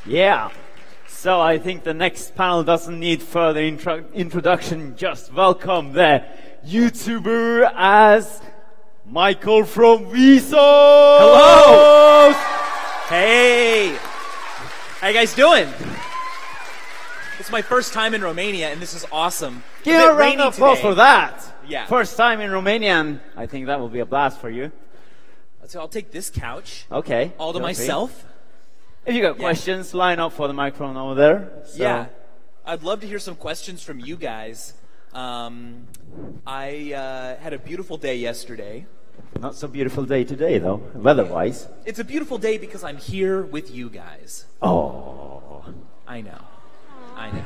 Yeah. So I think the next panel doesn't need further introduction. Just welcome the YouTuber as Michael from Vsauce. Hello. Hey. How you guys doing? It's my first time in Romania, and this is awesome. Give a round of applause for that. Yeah. First time in Romania, and I think that will be a blast for you. So I'll take this couch. Okay. All to myself. If you got questions, line up for the microphone over there. So. Yeah. I'd love to hear some questions from you guys. I had a beautiful day yesterday. Not so beautiful day today, though, weather-wise. It's a beautiful day because I'm here with you guys. Oh. I know. I know.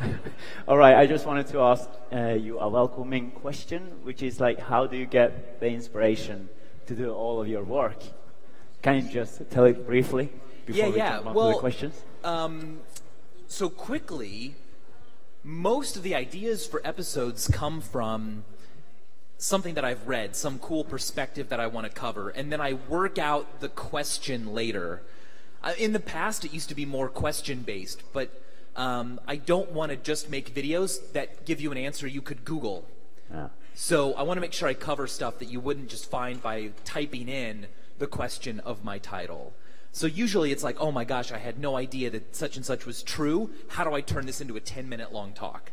All right, I just wanted to ask you a welcoming question, which is like, how do you get the inspiration to do all of your work? Can you just tell it briefly before we jump on to the questions? So quickly, most of the ideas for episodes come from something that I've read, some cool perspective that I want to cover, and then I work out the question later. In the past, it used to be more question-based, but I don't want to just make videos that give you an answer you could Google. Yeah. So I want to make sure I cover stuff that you wouldn't just find by typing in the question of my title. So usually it's like, oh my gosh, I had no idea that such and such was true. How do I turn this into a 10-minute long talk?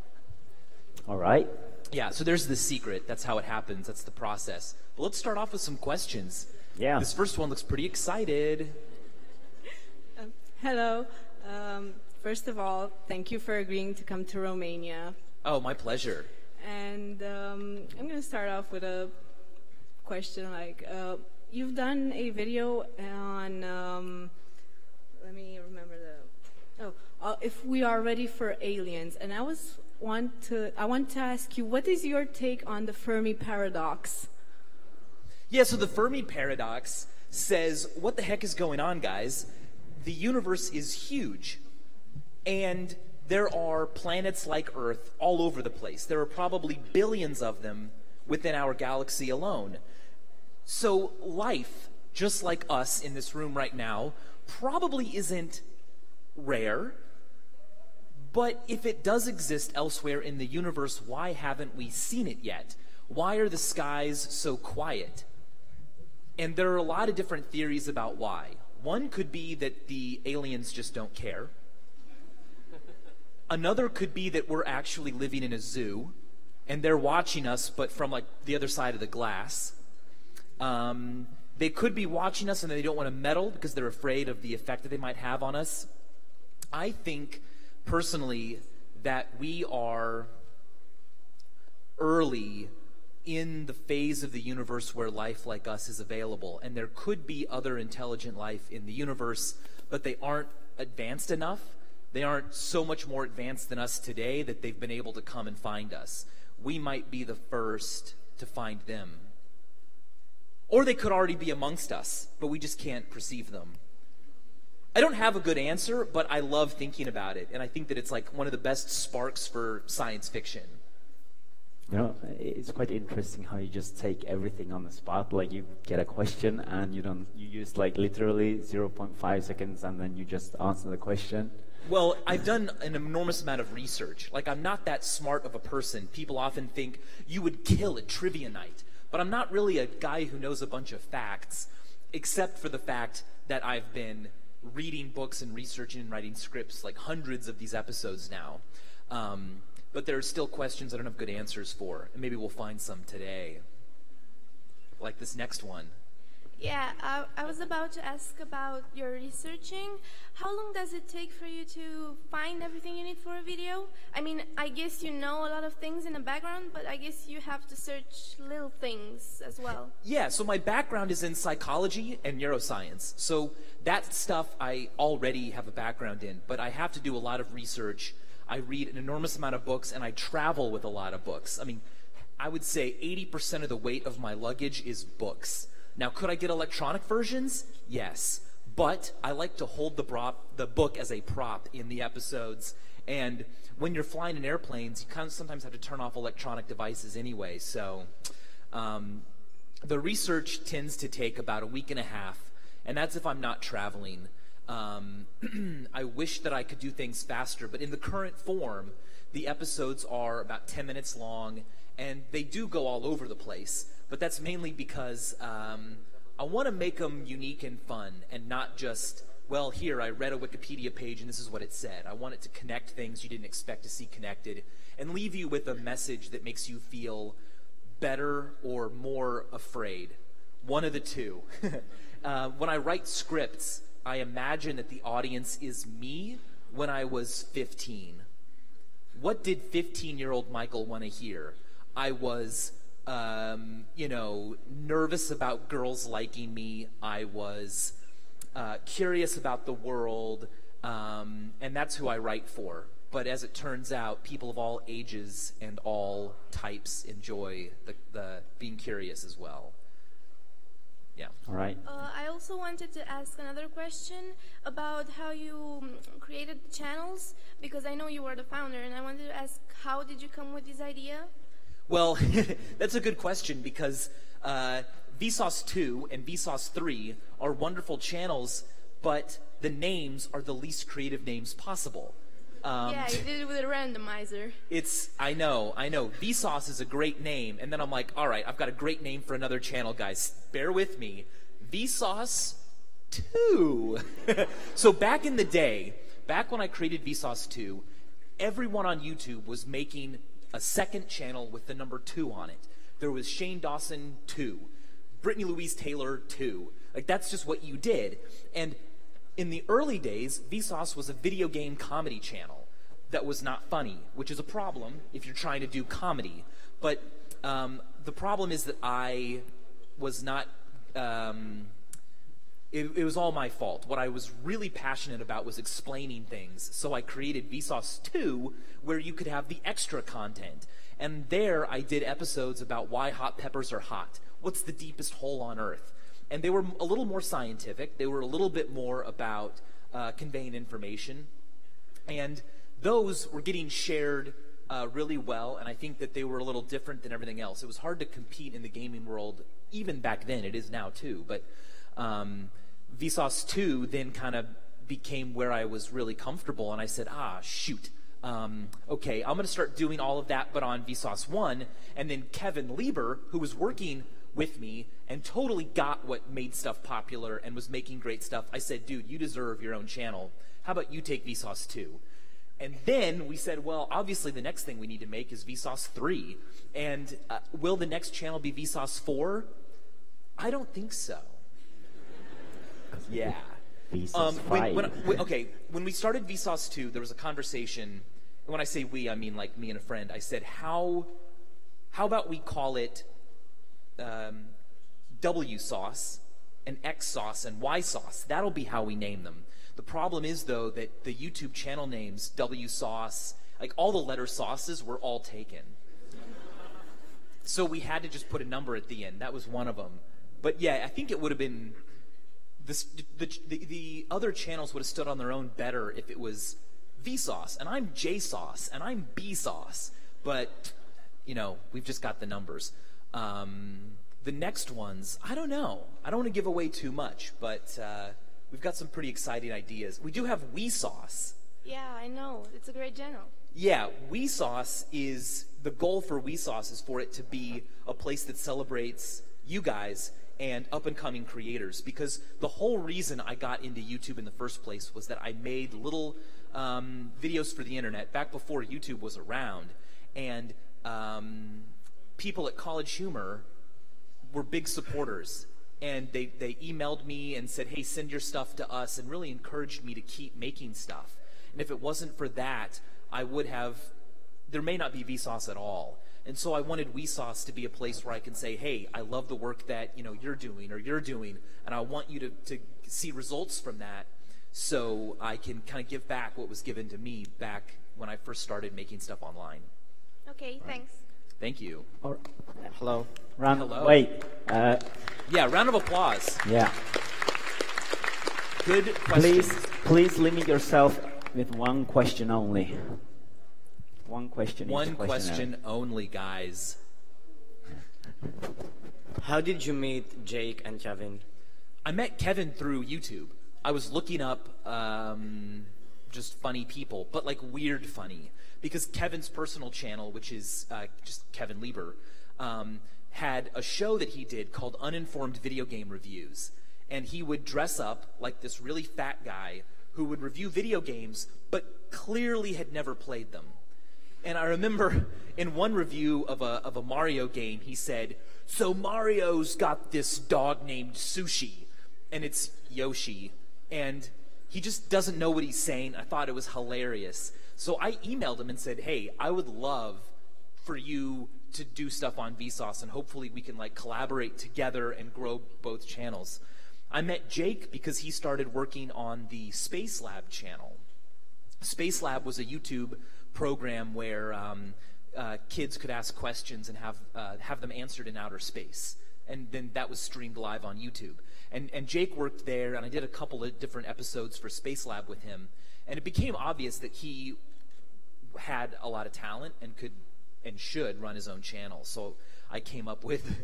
All right. Yeah, so there's the secret. That's how it happens. That's the process. But let's start off with some questions. Yeah. This first one looks pretty excited. Hello. First of all, thank you for agreeing to come to Romania. Oh, my pleasure. And I'm going to start off with a question like, you've done a video on, let me remember if we are ready for aliens. And I want to ask you, what is your take on the Fermi paradox? Yeah, so the Fermi paradox says, what the heck is going on, guys? The universe is huge. And there are planets like Earth all over the place. There are probably billions of them within our galaxy alone. So life, just like us in this room right now, probably isn't rare. But if it does exist elsewhere in the universe, why haven't we seen it yet? Why are the skies so quiet? And there are a lot of different theories about why. One could be that the aliens just don't care. Another could be that we're actually living in a zoo, and they're watching us, but from like the other side of the glass. They could be watching us and they don't want to meddle because they're afraid of the effect that they might have on us. I think, personally, that we are early in the phase of the universe where life like us is available, and there could be other intelligent life in the universe, but they aren't advanced enough. They aren't so much more advanced than us today that they've been able to come and find us. We might be the first to find them. Or they could already be amongst us, but we just can't perceive them. I don't have a good answer, but I love thinking about it, and I think that it's like one of the best sparks for science fiction. You know, it's quite interesting how you just take everything on the spot. Like you get a question and you use like literally 0.5 seconds and then you just answer the question. Well, I've done an enormous amount of research. Like, I'm not that smart of a person. People often think you would kill at trivia night. But I'm not really a guy who knows a bunch of facts, except for the fact that I've been reading books and researching and writing scripts, like hundreds of these episodes now. But there are still questions I don't have good answers for, and maybe we'll find some today. Like this next one. Yeah, I was about to ask about your researching. How long does it take for you to find everything you need for a video? I mean, I guess you know a lot of things in the background, but I guess you have to search little things as well. Yeah, so my background is in psychology and neuroscience. So that stuff I already have a background in, but I have to do a lot of research. I read an enormous amount of books, and I travel with a lot of books. I mean, I would say 80% of the weight of my luggage is books. Now, could I get electronic versions? Yes. But I like to hold the book as a prop in the episodes. And when you're flying in airplanes, you kind of sometimes have to turn off electronic devices anyway. So the research tends to take about a week and a half. And that's if I'm not traveling. I wish that I could do things faster, but in the current form, the episodes are about 10 minutes long, and they do go all over the place, but that's mainly because I want to make them unique and fun, and not just, well, here, I read a Wikipedia page and this is what it said. I want it to connect things you didn't expect to see connected, and leave you with a message that makes you feel better or more afraid. One of the two. When I write scripts, I imagine that the audience is me when I was 15. What did 15-year-old Michael want to hear? I was, nervous about girls liking me. I was curious about the world, and that's who I write for. But as it turns out, people of all ages and all types enjoy the being curious as well. Yeah. All right. I also wanted to ask another question about how you created the channels, because I know you were the founder, and I wanted to ask, how did you come with this idea? Well, that's a good question, because Vsauce 2 and Vsauce 3 are wonderful channels, but the names are the least creative names possible. Yeah, you did it with a randomizer. I know. Vsauce is a great name, and then I'm like, all right, I've got a great name for another channel, guys. Bear with me. Vsauce 2. So back in the day, back when I created Vsauce 2, everyone on YouTube was making a second channel with the number 2 on it. There was Shane Dawson 2, Brittany Louise Taylor 2. Like, that's just what you did. And in the early days, Vsauce was a video game comedy channel that was not funny, which is a problem if you're trying to do comedy. But the problem is that I was not... It was all my fault. What I was really passionate about was explaining things. So I created Vsauce 2, where you could have the extra content. And there I did episodes about why hot peppers are hot. What's the deepest hole on Earth? And they were a little more scientific. They were a little bit more about conveying information. And those were getting shared really well, and I think that they were a little different than everything else. It was hard to compete in the gaming world, even back then. It is now too. But Vsauce 2 then kind of became where I was really comfortable, and I said, shoot. Okay, I'm going to start doing all of that, but on Vsauce 1. And then Kevin Lieber, who was working with me and totally got what made stuff popular and was making great stuff, I said, dude, you deserve your own channel. How about you take Vsauce 2? And then we said, well, obviously the next thing we need to make is Vsauce 3. And will the next channel be Vsauce 4? I don't think so. Yeah. Vsauce 5. When we started Vsauce 2, there was a conversation. And when I say we, I mean like me and a friend. I said, how about we call it Wsauce and Xsauce and Ysauce? That'll be how we name them. The problem is, though, that the YouTube channel names, Wsauce, like all the letter sauces were all taken. So we had to just put a number at the end. That was one of them. But yeah, I think it would have been, the other channels would have stood on their own better if it was Vsauce, and I'm Jsauce, and I'm Bsauce. But, we've just got the numbers. The next ones, I don't know. I don't want to give away too much, but we've got some pretty exciting ideas. We do have Vsauce. Yeah, I know. It's a great channel. Yeah, Vsauce is, the goal for Vsauce is for it to be a place that celebrates you guys and up-and-coming creators, because the whole reason I got into YouTube in the first place was that I made little videos for the internet back before YouTube was around, and people at College Humor were big supporters, and they emailed me and said, hey, send your stuff to us, and really encouraged me to keep making stuff. And if it wasn't for that, there may not be Vsauce at all. And so I wanted Vsauce to be a place where I can say, hey, I love the work that you're doing, and I want you to see results from that, so I can kind of give back what was given to me back when I first started making stuff online. Okay, thanks. Thank you. Hello. Hello. Wait. Yeah, round of applause. Yeah. Good question. Please limit yourself with one question only. One question. One question only, guys. How did you meet Jake and Kevin? I met Kevin through YouTube. I was looking up just funny people, but like weird funny, because Kevin's personal channel, which is just Kevin Lieber, had a show that he did called Uninformed Video Game Reviews, and he would dress up like this really fat guy who would review video games, but clearly had never played them. And I remember in one review of a Mario game, he said, "So Mario's got this dog named Sushi, and it's Yoshi, and he just doesn't know what he's saying." I thought it was hilarious. So I emailed him and said, "Hey, I would love for you to do stuff on Vsauce, and hopefully we can like collaborate together and grow both channels." I met Jake because he started working on the Space Lab channel. Space Lab was a YouTube program where kids could ask questions and have them answered in outer space, and then that was streamed live on YouTube. And Jake worked there, and I did a couple of different episodes for Space Lab with him, and it became obvious that he had a lot of talent and could and should run his own channel. So I came up with,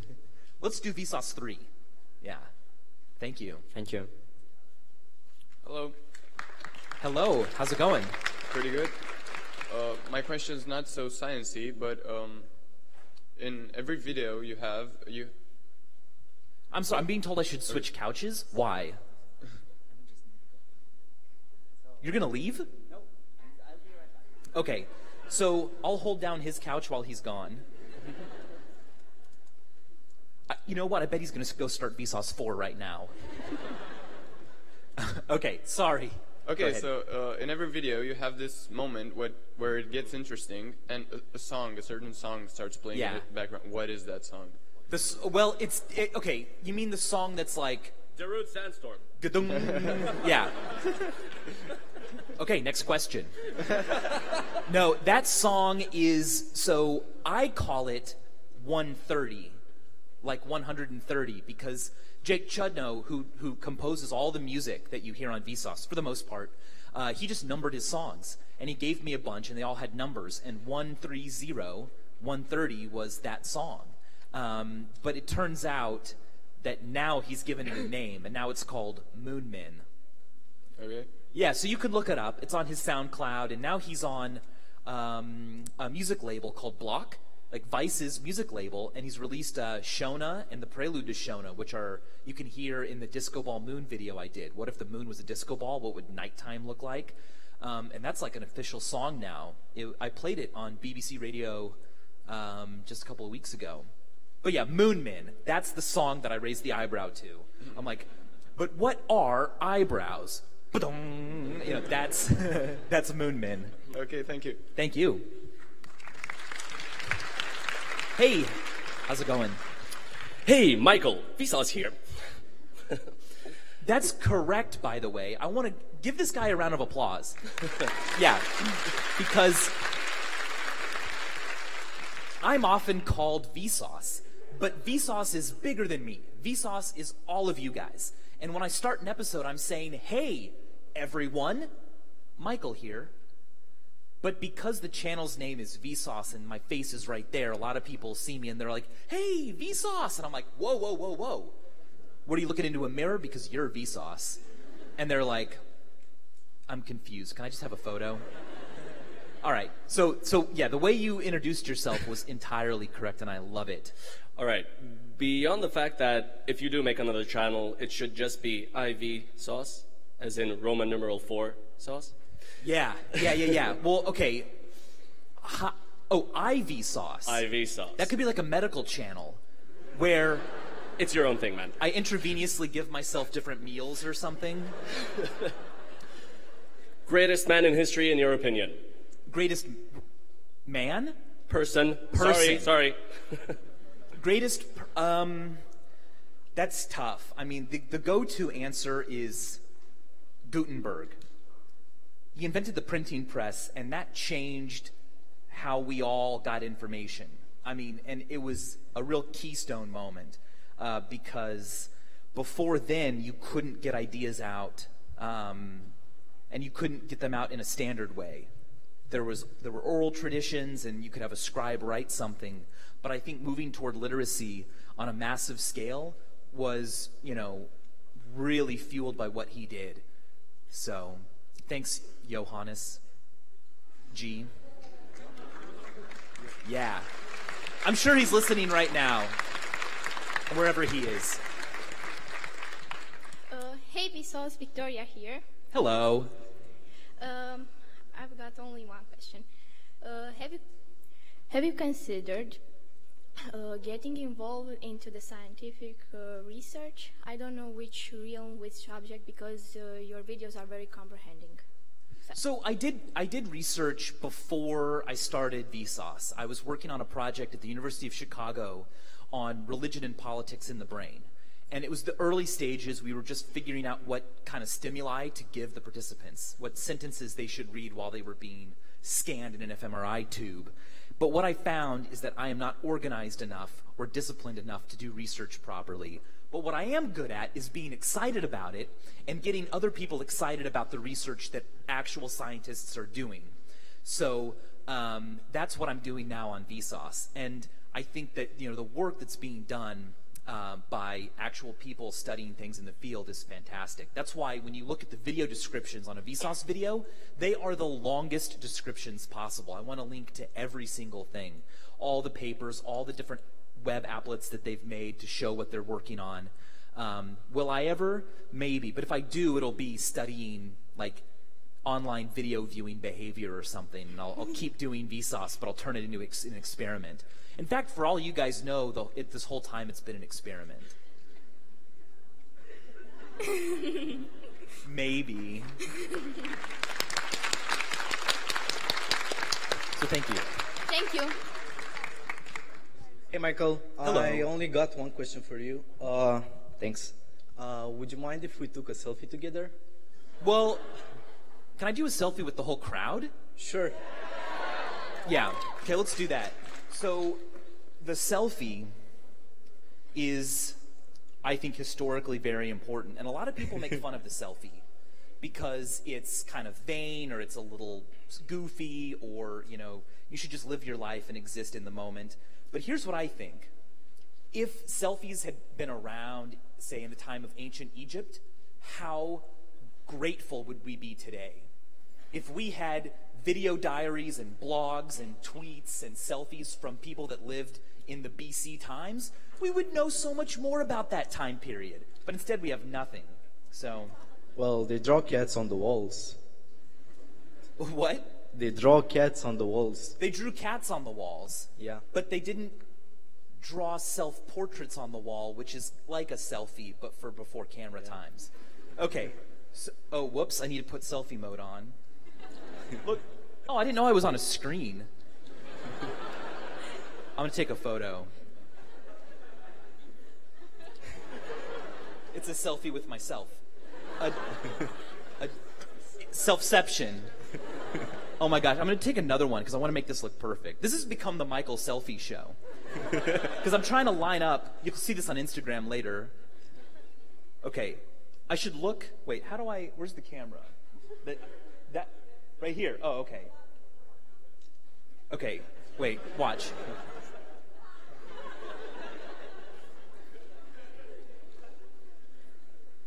let's do Vsauce 3. Yeah. Thank you. Thank you. Hello. Hello. How's it going? Pretty good. My question is not so sciencey, but in every video you have I'm sorry. I'm being told I should switch couches. Why? You're gonna leave? Nope. I'll be right back. Okay. So I'll hold down his couch while he's gone. You know what? I bet he's going to go start Vsauce 4 right now. Okay, sorry. Okay, so in every video you have this moment where it gets interesting, and a certain song starts playing in the background. What is that song? Well, okay, you mean the song that's like... Darude Sandstorm. Yeah. Okay, next question. No, that song is, so I call it 130, like 130, because Jake Chudnow, who composes all the music that you hear on Vsauce, for the most part, he just numbered his songs, and he gave me a bunch, and they all had numbers, and 130, 130 was that song. But it turns out that now he's given it a name, and now it's called Moonmin. Okay. Yeah, so you can look it up. It's on his SoundCloud, and now he's on a music label called Block, like Vice's music label, and he's released Shona and the Prelude to Shona, which are, you can hear in the Disco Ball Moon video I did. What if the moon was a disco ball? What would nighttime look like? And that's like an official song now. I played it on BBC Radio just a couple of weeks ago. But yeah, Moonmin, that's the song that I raised the eyebrow to. I'm like, but what are eyebrows? Ba-dong. You know, that's that's Moonmin. Okay, thank you. Thank you. Hey, how's it going? Hey, Michael, Vsauce here. That's correct, by the way. I want to give this guy a round of applause. Yeah, because I'm often called Vsauce, but Vsauce is bigger than me. Vsauce is all of you guys. And when I start an episode, I'm saying, hey, everyone, Michael here. But because the channel's name is Vsauce and my face is right there, a lot of people see me and they're like, hey, Vsauce. And I'm like, whoa, whoa, whoa, whoa. What, are you looking into a mirror? Because you're Vsauce. And they're like, I'm confused. Can I just have a photo? All right. So yeah, the way you introduced yourself was entirely correct, and I love it. All right. Beyond the fact that if you do make another channel, it should just be IV sauce, as in Roman numeral 4 sauce. Yeah. Well, okay. IV sauce. IV sauce. That could be like a medical channel where it's your own thing, man. I intravenously give myself different meals or something. Greatest man in history, in your opinion? Greatest man? Person. Sorry. Greatest, that's tough. I mean, the go-to answer is Gutenberg. He invented the printing press, and that changed how we all got information. I mean, and it was a real keystone moment, because before then, you couldn't get ideas out, and you couldn't get them out in a standard way. There were oral traditions, and you could have a scribe write something. But I think moving toward literacy on a massive scale was, really fueled by what he did. So, thanks, Johannes G. Yeah. I'm sure he's listening right now, wherever he is. Hey, Vsauce, Victoria here. Hello. I've got only one question. Have you considered getting involved into the scientific research? I don't know which realm, which subject, because your videos are very comprehending. So I did research before I started Vsauce. I was working on a project at the University of Chicago on religion and politics in the brain. And it was the early stages. We were just figuring out what kind of stimuli to give the participants, what sentences they should read while they were being scanned in an fMRI tube. But what I found is that I am not organized enough or disciplined enough to do research properly. But what I am good at is being excited about it and getting other people excited about the research that actual scientists are doing. So that's what I'm doing now on Vsauce. And I think that the work that's being done by actual people studying things in the field is fantastic. That's why when you look at the video descriptions on a Vsauce video, they are the longest descriptions possible. I want to link to every single thing, all the papers, all the different web applets that they've made to show what they're working on. Will I ever? Maybe. But if I do, it'll be studying like online video viewing behavior or something. And I'll keep doing Vsauce, but I'll turn it into an experiment. In fact, for all you guys know, this whole time it's been an experiment. Maybe. So thank you. Thank you. Hey, Michael. Hello. I only got one question for you. Thanks. Would you mind if we took a selfie together? Well, can I do a selfie with the whole crowd? Sure. Yeah. Okay, let's do that. So the selfie is, I think, historically very important. And a lot of people make fun of the selfie because it's kind of vain or it's a little goofy or, you should just live your life and exist in the moment. But here's what I think. If selfies had been around, say, in the time of ancient Egypt, how grateful would we be today? If we had video diaries and blogs and tweets and selfies from people that lived in the BC times, we would know so much more about that time period. But instead we have nothing. So. Well, they draw cats on the walls. What? They draw cats on the walls. They drew cats on the walls. Yeah. But they didn't draw self-portraits on the wall, which is like a selfie, but for before camera times. Okay. So, oh, whoops, I need to put selfie mode on. Look. Oh, I didn't know I was on a screen. I'm going to take a photo. It's a selfie with myself. A selfception. Oh my gosh, I'm going to take another one because I want to make this look perfect. This has become the Michael selfie show. Because I'm trying to line up. You'll see this on Instagram later. Okay, I should look. Wait, how do I? Where's the camera? That right here. Oh, okay. Okay, wait, watch.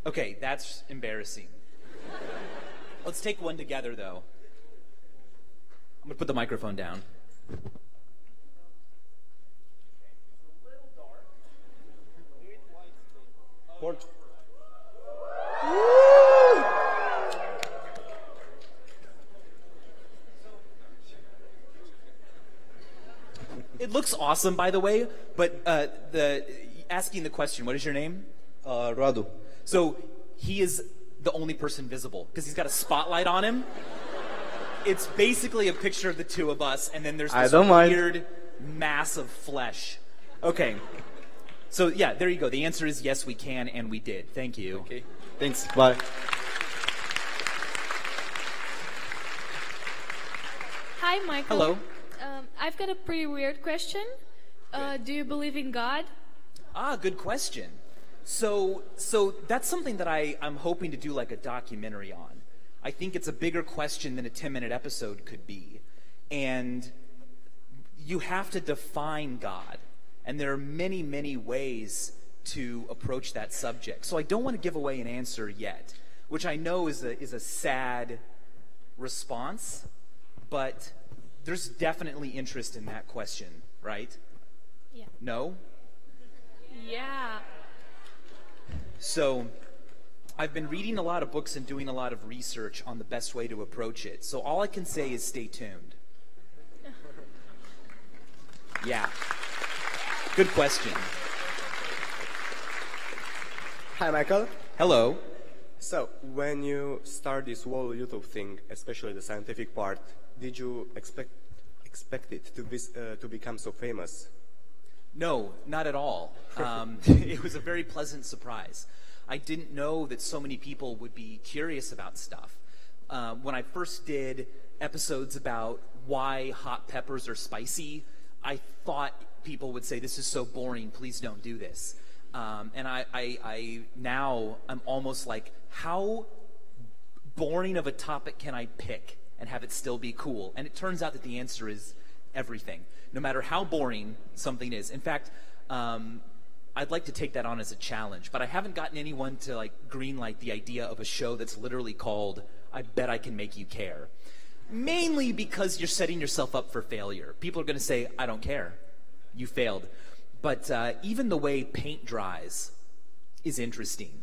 Okay, that's embarrassing. Let's take one together, though. I'm going to put the microphone down. Port. It looks awesome, by the way, but asking the question, what is your name? Radu. So he is the only person visible because he's got a spotlight on him. It's basically a picture of the two of us, and then there's this weird mass of flesh. Okay. So yeah, there you go. The answer is yes, we can, and we did. Thank you. Okay. Thanks. Bye. Hi, Michael. Hello. I've got a pretty weird question. Do you believe in God? Ah, good question. So that's something that I'm hoping to do like a documentary on. I think it's a bigger question than a 10-minute episode could be. And you have to define God. And there are many, many ways to approach that subject. So I don't want to give away an answer yet, which I know is a sad response, but there's definitely interest in that question, right? Yeah. No? Yeah. So I've been reading a lot of books and doing a lot of research on the best way to approach it. So all I can say is stay tuned. Yeah. Good question. Hi, Michael. Hello. So, when you start this whole YouTube thing, especially the scientific part, did you expect it to become so famous? No, not at all. It was a very pleasant surprise. I didn't know that so many people would be curious about stuff. When I first did episodes about why hot peppers are spicy, I thought people would say, this is so boring, please don't do this. And I now I'm almost like, how boring of a topic can I pick and have it still be cool? And it turns out that the answer is everything. No matter how boring something is. In fact, I'd like to take that on as a challenge, but I haven't gotten anyone to like greenlight the idea of a show that's literally called I Bet I Can Make You Care. Mainly because you're setting yourself up for failure. People are going to say, I don't care. You failed. But even the way paint dries is interesting.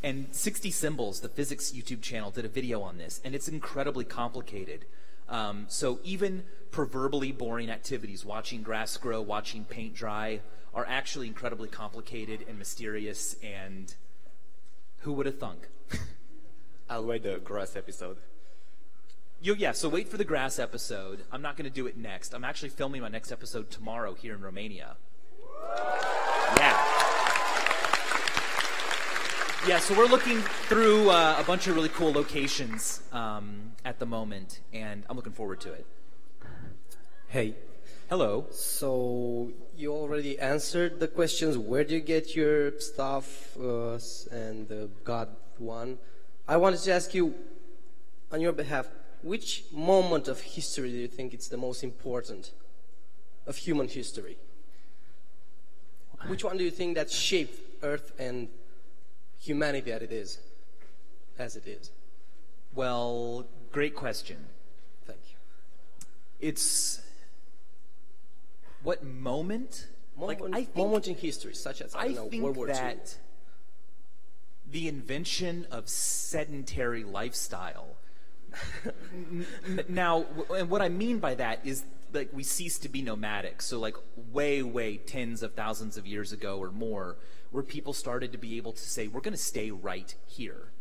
And 60 Symbols, the physics YouTube channel, did a video on this, and it's incredibly complicated. So even proverbially boring activities, watching grass grow, watching paint dry, are actually incredibly complicated and mysterious, and who would have thunk? I'll wait the grass episode. Yeah, so wait for the grass episode. I'm not going to do it next. I'm actually filming my next episode tomorrow here in Romania. Yeah. Yeah, so we're looking through a bunch of really cool locations at the moment, and I'm looking forward to it. Hey. Hello. So you already answered the questions. Where do you get your stuff and the God one? I wanted to ask you, on your behalf, which moment of history do you think it's the most important of human history? Which one do you think that shaped Earth and humanity as it is? Well, great question. Thank you. It's what moment? Moment in history, such as, I don't know, World War II. I think that the invention of sedentary lifestyle. Now, and what I mean by that is, like, we cease to be nomadic. So, like, way tens of thousands of years ago or more, where people started to be able to say, we're going to stay right here.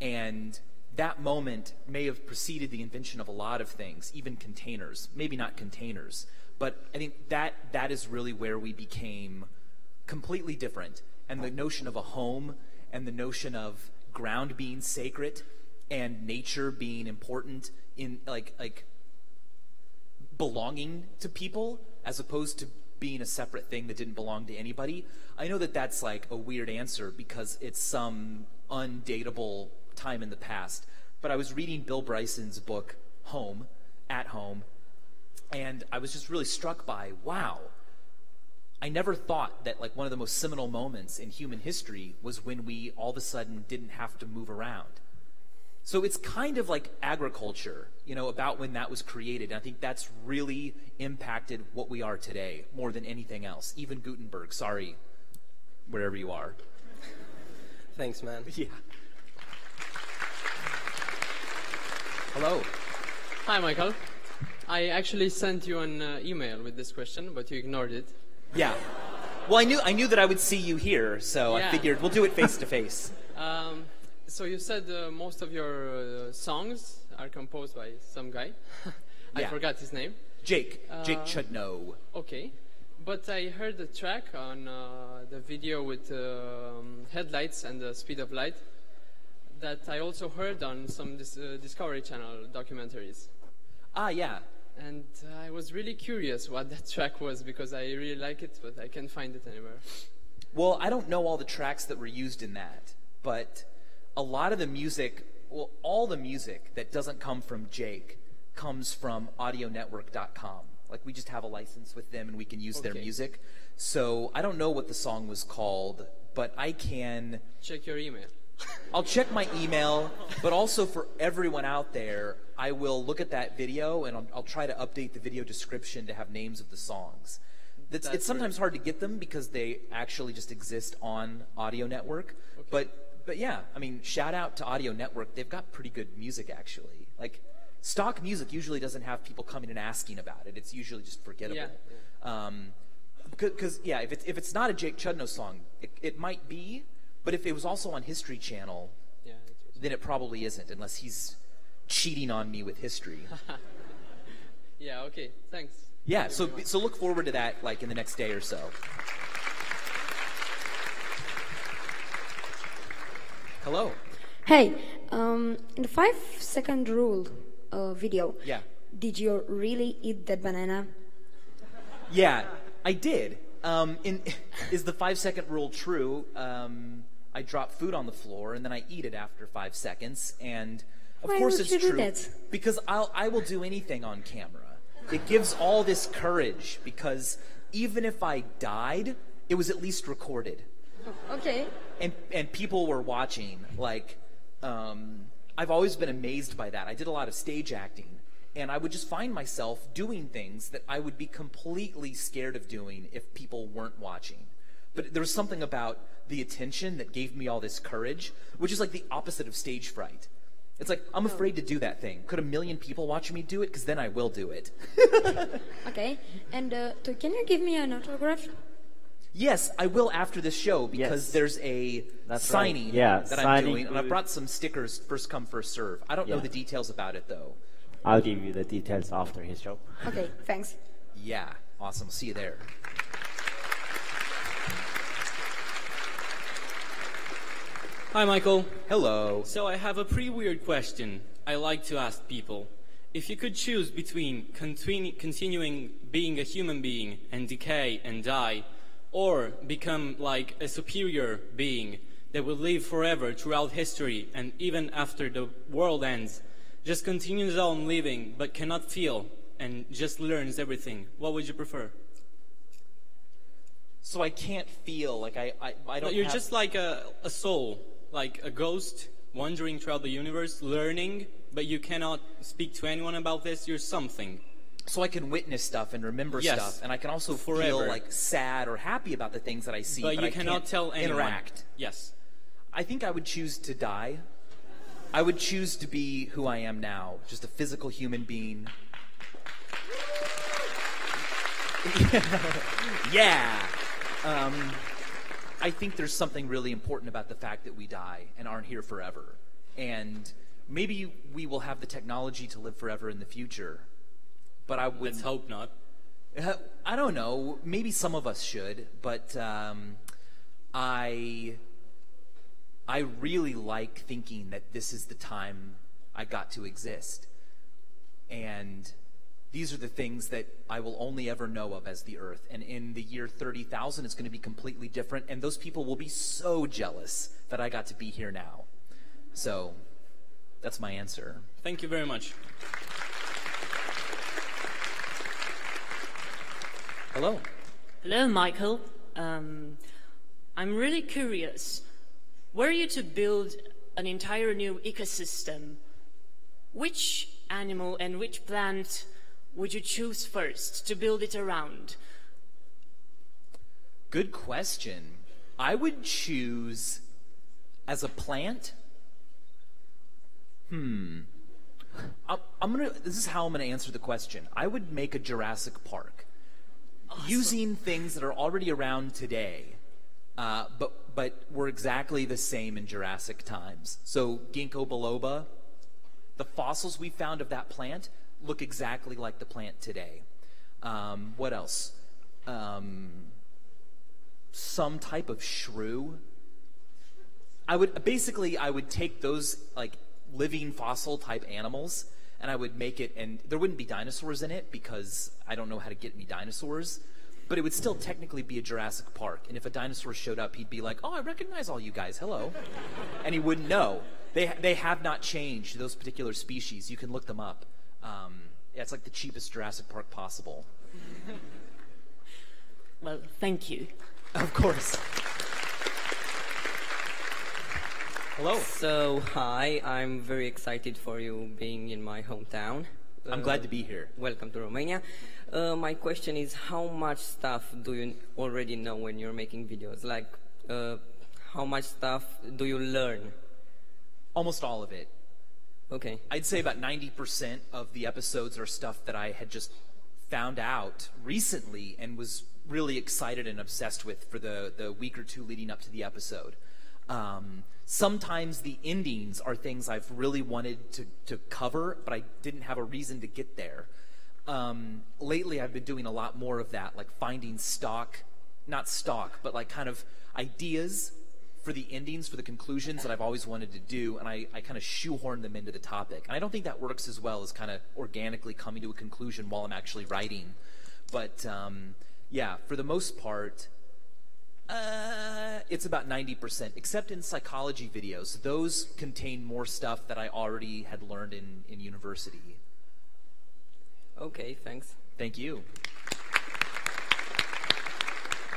And that moment may have preceded the invention of a lot of things, even containers. Maybe not containers, but I think that is really where we became completely different. And the notion of a home and the notion of ground being sacred and nature being important in like belonging to people as opposed to being a separate thing that didn't belong to anybody. I know that that's like a weird answer because it's some undateable time in the past, but I was reading Bill Bryson's book, Home, At Home, and I was just really struck by, wow, I never thought that like one of the most seminal moments in human history was when we all of a sudden didn't have to move around. So it's kind of like agriculture, you know, about when that was created. And I think that's really impacted what we are today more than anything else. Even Gutenberg, sorry, wherever you are. Thanks, man. Yeah. Hello. Hi, Michael. I actually sent you an email with this question, but you ignored it. Yeah. Well, I knew that I would see you here, so yeah. I figured we'll do it face to face. So you said most of your songs are composed by some guy. I forgot his name. Jake Chudnow. Okay. But I heard a track on the video with headlights and the speed of light that I also heard on some Discovery Channel documentaries. Ah, yeah. And I was really curious what that track was because I really like it, but I can't find it anywhere. Well, I don't know all the tracks that were used in that, but a lot of the music, well, all the music that doesn't come from Jake comes from audionetwork.com. Like we just have a license with them and we can use their music. So I don't know what the song was called, but I can check your email. I'll check my email, but also for everyone out there, I will look at that video and I'll try to update the video description to have names of the songs. It's sometimes hard to get them because they actually just exist on Audio Network. But yeah, I mean, shout out to Audio Network. They've got pretty good music, actually. Like, stock music usually doesn't have people coming and asking about it. It's usually just forgettable. Because if it's not a Jake Chudnow song, it might be. But if it was also on History Channel, then it probably isn't, unless he's cheating on me with history. Yeah. Okay. Thanks. Yeah. So look forward to that, like in the next day or so. Hello. Hey, in the 5-second rule video, did you really eat that banana? Yeah, I did. Is the 5-second rule true? I drop food on the floor and then I eat it after 5 seconds, and of course it's true because I will do anything on camera. It gives all this courage because even if I died, it was at least recorded. Okay. And people were watching. Like, I've always been amazed by that. I did a lot of stage acting, and I would just find myself doing things that I would be completely scared of doing if people weren't watching. But there was something about the attention that gave me all this courage, which is like the opposite of stage fright. It's like, I'm afraid to do that thing. Could 1 million people watch me do it? Because then I will do it. Okay. And can you give me an autograph? Yes, I will after this show, because there's a signing that I'm doing. And I brought some stickers, first come, first serve. I don't know the details about it, though. I'll give you the details after his show. Okay, thanks. Yeah, awesome. See you there. Hi, Michael. Hello. So I have a pretty weird question I like to ask people. If you could choose between continuing being a human being and decay and die, or become like a superior being that will live forever throughout history and even after the world ends, just continues on living but cannot feel and just learns everything, what would you prefer? So I can't feel, like I don't You're just like a soul, like a ghost wandering throughout the universe, learning, but you cannot speak to anyone about this. You're something. So I can witness stuff and remember stuff, and I can also feel like sad or happy about the things that I see, but you I cannot can't tell anyone. interact. Yes. I think I would choose to die. I would choose to be who I am now, just a physical human being. Yeah. I think there's something really important about the fact that we die and aren't here forever. And maybe we will have the technology to live forever in the future. But I would. Let's hope not. I don't know. Maybe some of us should, but I really like thinking that this is the time I got to exist. And these are the things that I will only ever know of as the Earth. And in the year 30,000, it's going to be completely different. And those people will be so jealous that I got to be here now. So that's my answer. Thank you very much. Hello. Hello, Michael. I'm really curious. Were you to build an entire new ecosystem, which animal and which plant would you choose first to build it around? Good question. I would choose as a plant. This is how I'm gonna answer the question. I would make a Jurassic Park. Awesome. Using things that are already around today, but were exactly the same in Jurassic times. So ginkgo biloba, the fossils we found of that plant look exactly like the plant today. What else? Some type of shrew. I would take those like living fossil type animals, and I would make it, and there wouldn't be dinosaurs in it because I don't know how to get any dinosaurs, but it would still technically be a Jurassic Park. And if a dinosaur showed up, he'd be like, "Oh, I recognize all you guys, hello." And he wouldn't know. They have not changed, those particular species. You can look them up. Yeah, it's like the cheapest Jurassic Park possible. Well, thank you. Of course. Hello. So, hi, I'm very excited for you being in my hometown. I'm glad to be here. Welcome to Romania. My question is, how much stuff do you already know when you're making videos? Like, how much stuff do you learn? Almost all of it. Okay. I'd say about 90% of the episodes are stuff that I had just found out recently and was really excited and obsessed with for the week or two leading up to the episode. Sometimes the endings are things I've really wanted to cover, but I didn't have a reason to get there. Lately, I've been doing a lot more of that, like finding not stock, but like kind of ideas for the endings, for the conclusions that I've always wanted to do, and I kind of shoehorn them into the topic. And I don't think that works as well as kind of organically coming to a conclusion while I'm actually writing. But yeah, for the most part, it's about 90%, except in psychology videos. Those contain more stuff that I already had learned in university. Okay, thanks. Thank you.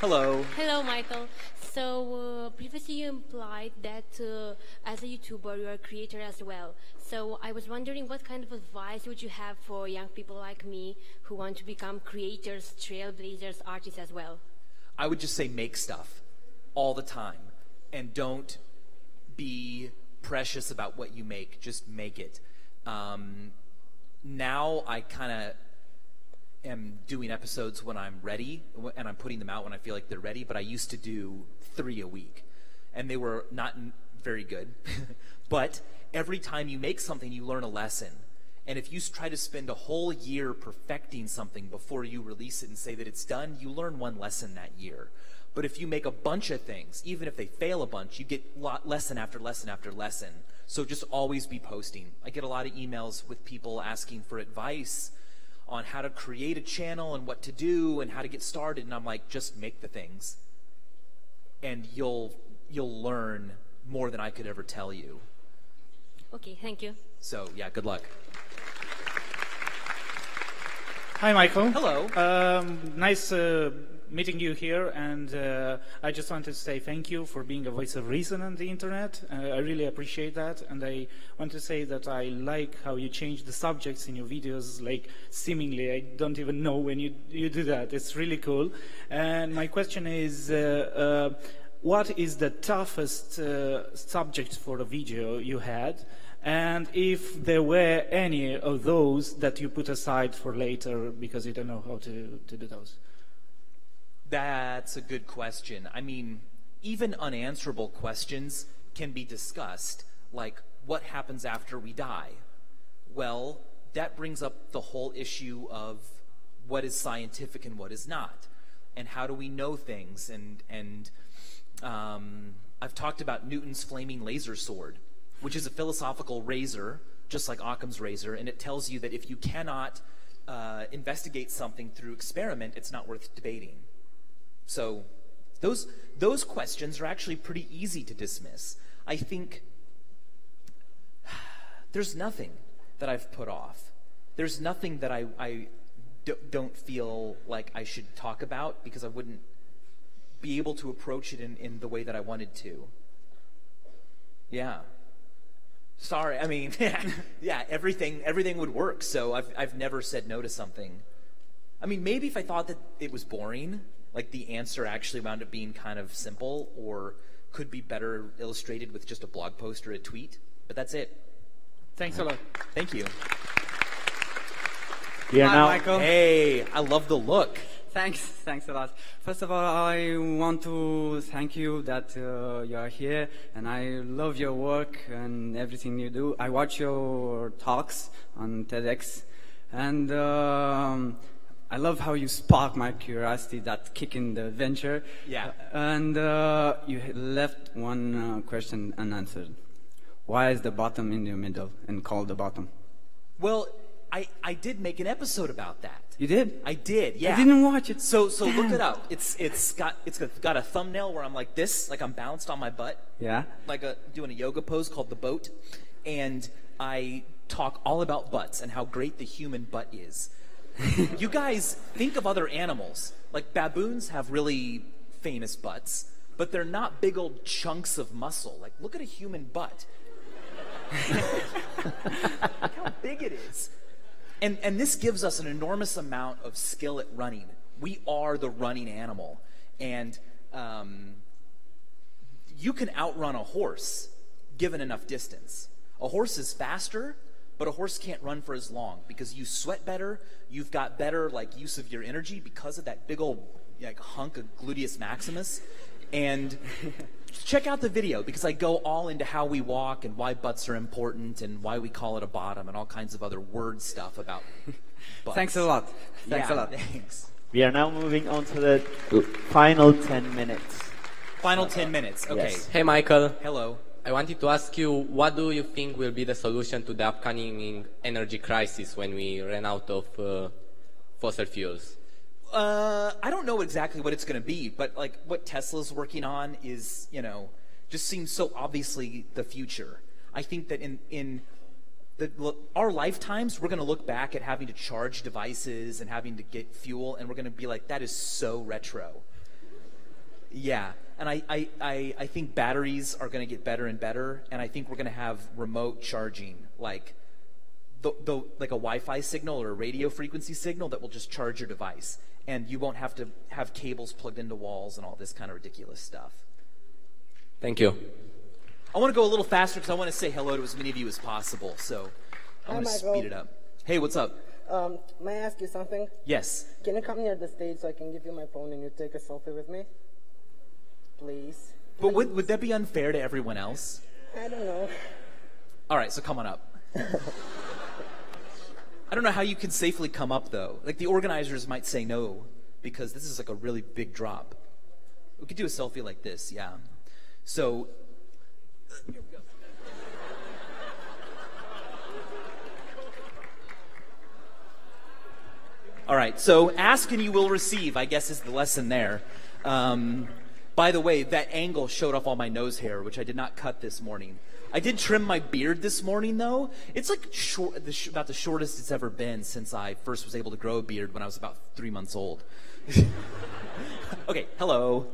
Hello. Hello, Michael. So previously you implied that as a YouTuber you are a creator as well. So I was wondering what kind of advice would you have for young people like me who want to become creators, trailblazers, artists as well? I would just say make stuff all the time, and don't be precious about what you make. Just make it. Now I kind of am doing episodes when I'm ready, and I'm putting them out when I feel like they're ready, but I used to do 3 a week, and they were not very good. But every time you make something, you learn a lesson. And if you try to spend a whole year perfecting something before you release it and say that it's done, you learn one lesson that year. But if you make a bunch of things, even if they fail a bunch, you get lesson after lesson after lesson. So just always be posting. I get a lot of emails with people asking for advice on how to create a channel and what to do and how to get started, and I'm like, just make the things. And you'll learn more than I could ever tell you. Okay, thank you. So, yeah, good luck. Hi, Michael. Hello. Nice meeting you here, and I just wanted to say thank you for being a voice of reason on the internet. I really appreciate that, and I want to say that I like how you change the subjects in your videos, like seemingly, I don't even know when you do that. It's really cool. And my question is, what is the toughest subject for a video you had? And if there were any of those that you put aside for later because you don't know how to do those? That's a good question. I mean, even unanswerable questions can be discussed, like what happens after we die? Well, that brings up the whole issue of what is scientific and what is not, and how do we know things? And I've talked about Newton's flaming laser sword, which is a philosophical razor, just like Occam's razor, and it tells you that if you cannot investigate something through experiment, it's not worth debating. So those questions are actually pretty easy to dismiss. I think there's nothing that I've put off. There's nothing that I don't feel like I should talk about because I wouldn't be able to approach it in the way that I wanted to. Yeah. Sorry, I mean, yeah, everything would work, so I've never said no to something. I mean, maybe if I thought that it was boring, like the answer actually wound up being kind of simple or could be better illustrated with just a blog post or a tweet, but that's it. Thanks a lot. Thank you. Hi, Michael. Hey, I love the look. Thanks a lot. First of all, I want to thank you that you are here, and I love your work and everything you do. I watch your talks on TEDx, and I love how you spark my curiosity, that kick in the venture. Yeah. And you left one question unanswered. Why is the bottom in the middle and called the bottom? Well, I did make an episode about that. You did? I did, yeah. I didn't watch it. So look it up. It's got a thumbnail where I'm like this, like I'm bounced on my butt. Yeah. Like doing a yoga pose called the boat. And I talk all about butts and how great the human butt is. You guys think of other animals. Like baboons have really famous butts, but they're not big old chunks of muscle. Like look at a human butt. Look how big it is. And this gives us an enormous amount of skill at running. We are the running animal. And you can outrun a horse given enough distance. A horse is faster, but a horse can't run for as long because you sweat better, you've got better use of your energy because of that big old hunk of gluteus maximus. And check out the video because I go all into how we walk and why butts are important and why we call it a bottom and all kinds of other word stuff about butts. Thanks a lot. Thanks a lot. Thanks. We are now moving on to the final 10 minutes. Final 10 minutes, okay. Yes. Hey, Michael. Hello. I wanted to ask you, what do you think will be the solution to the upcoming energy crisis when we run out of fossil fuels? I don't know exactly what it's going to be, but what Tesla's working on is, just seems so obviously the future. I think that in our lifetimes, we're going to look back at having to charge devices and having to get fuel, and we're going to be like, that is so retro. Yeah, and I think batteries are going to get better and better, and I think we're going to have remote charging, like a Wi-Fi signal or a radio frequency signal that will just charge your device. And you won't have to have cables plugged into walls and all this kind of ridiculous stuff. Thank you. I want to go a little faster because I want to say hello to as many of you as possible. So I want to speed it up. Hey, what's up? May I ask you something? Yes. Can you come near the stage so I can give you my phone and you take a selfie with me? Please. But would that be unfair to everyone else? I don't know. All right, so come on up. I don't know how you can safely come up, though. The organizers might say no, because this is a really big drop. We could do a selfie like this, yeah. So, here we go. All right, so ask and you will receive, I guess is the lesson there. By the way, that angle showed off all my nose hair, which I did not cut this morning. I did trim my beard this morning, though. It's about the shortest it's ever been since I first was able to grow a beard when I was about 3 months old. Okay, hello.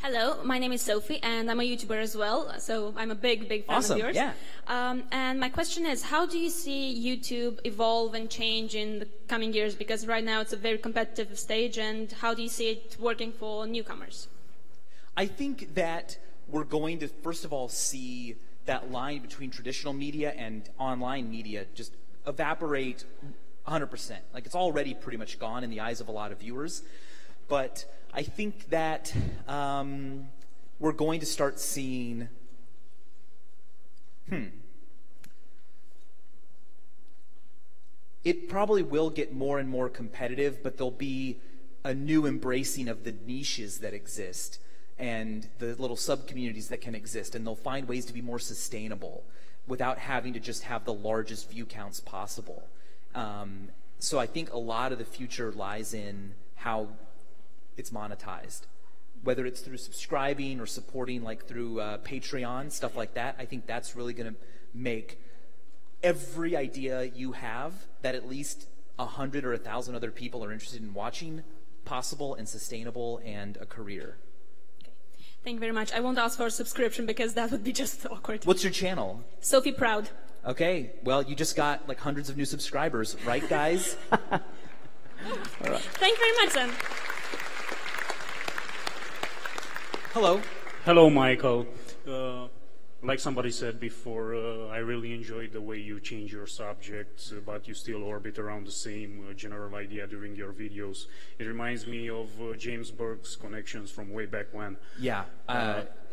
Hello, my name is Sophie, and I'm a YouTuber as well, so I'm a big fan Awesome, of yours. Yeah. And my question is, how do you see YouTube evolve and change in the coming years? Because right now it's a very competitive stage, and how do you see it working for newcomers? I think that we're going to, first of all, see that line between traditional media and online media just evaporate 100%. It's already pretty much gone in the eyes of a lot of viewers. But I think that we're going to start seeing, it probably will get more and more competitive, but there'll be a new embracing of the niches that exist and the little sub-communities that can exist, and they'll find ways to be more sustainable without having to just have the largest view counts possible. So I think a lot of the future lies in how it's monetized, whether it's through subscribing or supporting through Patreon, stuff like that. I think that's really going to make every idea you have that at least 100 or 1,000 other people are interested in watching possible and sustainable and a career. Thank you very much. I won't ask for a subscription because that would be just awkward. What's your channel? Sophie Proud. Okay, well, you just got hundreds of new subscribers, right, guys? All right. Thank you very much, then. Hello. Hello, Michael. Like somebody said before, I really enjoyed the way you change your subjects, but you still orbit around the same general idea during your videos. It reminds me of James Burke's Connections from way back when. Yeah,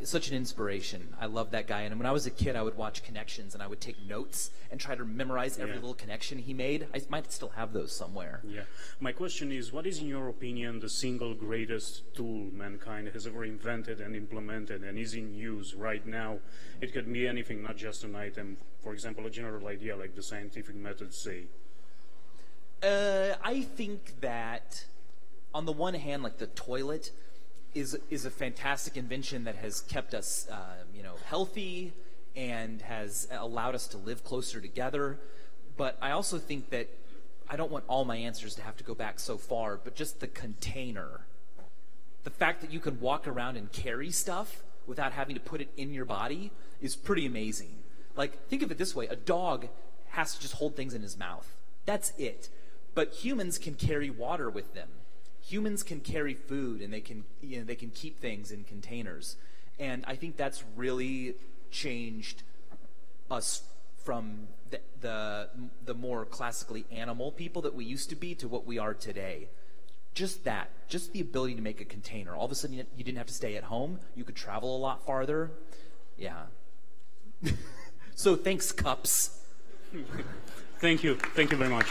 such an inspiration. I love that guy. And when I was a kid, I would watch Connections, and I would take notes and try to memorize every little connection he made. I might still have those somewhere. Yeah. My question is, what is, in your opinion, the single greatest tool mankind has ever invented and implemented and is in use right now? It could be anything, not just an item. For example, a general idea like the scientific methods say. I think that, on the one hand, like the toilet is a fantastic invention that has kept us, healthy and has allowed us to live closer together. But I also think that I don't want all my answers to have to go back so far, but just the container. The fact that you can walk around and carry stuff without having to put it in your body is pretty amazing. Like, think of it this way. A dog has to just hold things in his mouth. That's it. But humans can carry water with them. Humans can carry food, and they can keep things in containers. And I think that's really changed us from the more classically animal people that we used to be to what we are today. Just the ability to make a container. All of a sudden, you didn't have to stay at home. You could travel a lot farther. Yeah. So thanks, Cups. Thank you. Thank you very much.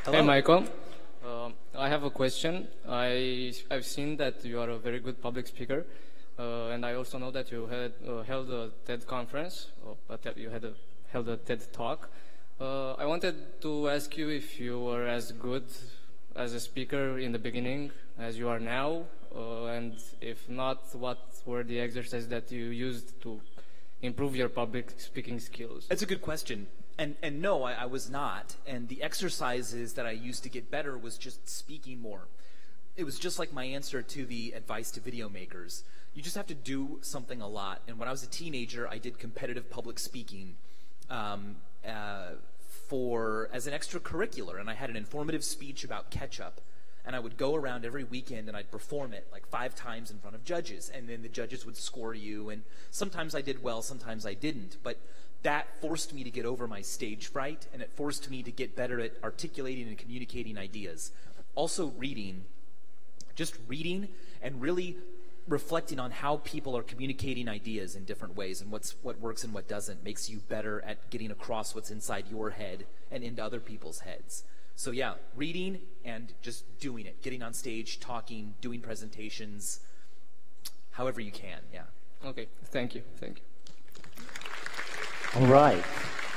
Hello. Hey, Michael. I have a question. I've seen that you are a very good public speaker, and I also know that you had held a TED conference, held a TED talk. I wanted to ask you if you were as good as a speaker in the beginning as you are now, and if not, what were the exercises that you used to improve your public speaking skills? That's a good question. And no, I was not. And the exercises that I used to get better was just speaking more. It was just like my answer to the advice to video makers. You just have to do something a lot. And when I was a teenager, I did competitive public speaking as an extracurricular. And I had an informative speech about ketchup. And I would go around every weekend and I'd perform it like 5 times in front of judges. And then the judges would score you. And sometimes I did well, sometimes I didn't. But that forced me to get over my stage fright, and it forced me to get better at articulating and communicating ideas. Also reading, just reading and really reflecting on how people are communicating ideas in different ways, and what works and what doesn't makes you better at getting across what's inside your head and into other people's heads. So yeah, reading and just doing it, getting on stage, talking, doing presentations, however you can, yeah. Okay, thank you. All right,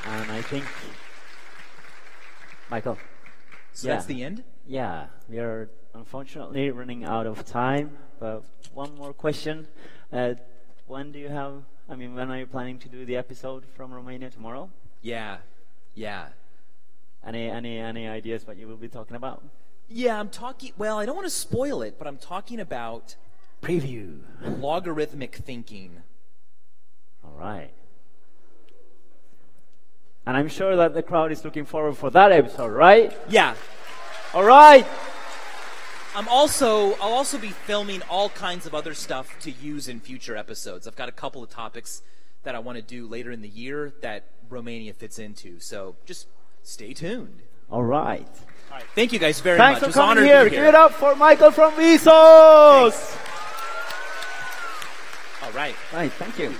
and I think, Michael. So that's the end? Yeah, we are unfortunately running out of time, but one more question. When are you planning to do the episode from Romania tomorrow? Yeah. Any ideas what you will be talking about? Yeah, I don't want to spoil it, but I'm talking about preview. Logarithmic thinking. All right. And I'm sure that the crowd is looking forward for that episode, right? Yeah. All right. I'll also be filming all kinds of other stuff to use in future episodes. I've got a couple of topics that I want to do later in the year that Romania fits into. So just stay tuned. All right. All right. Thank you guys very much. Thanks for coming here. Give it up for Michael from Vsauce. All right. Right. Thank you.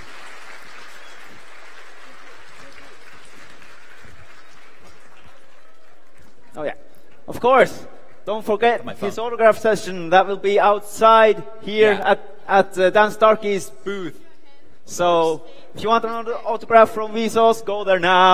Oh yeah, of course. Don't forget his autograph session. That will be outside here at Dan Starkey's booth. So if you want an autograph from Vsauce, go there now.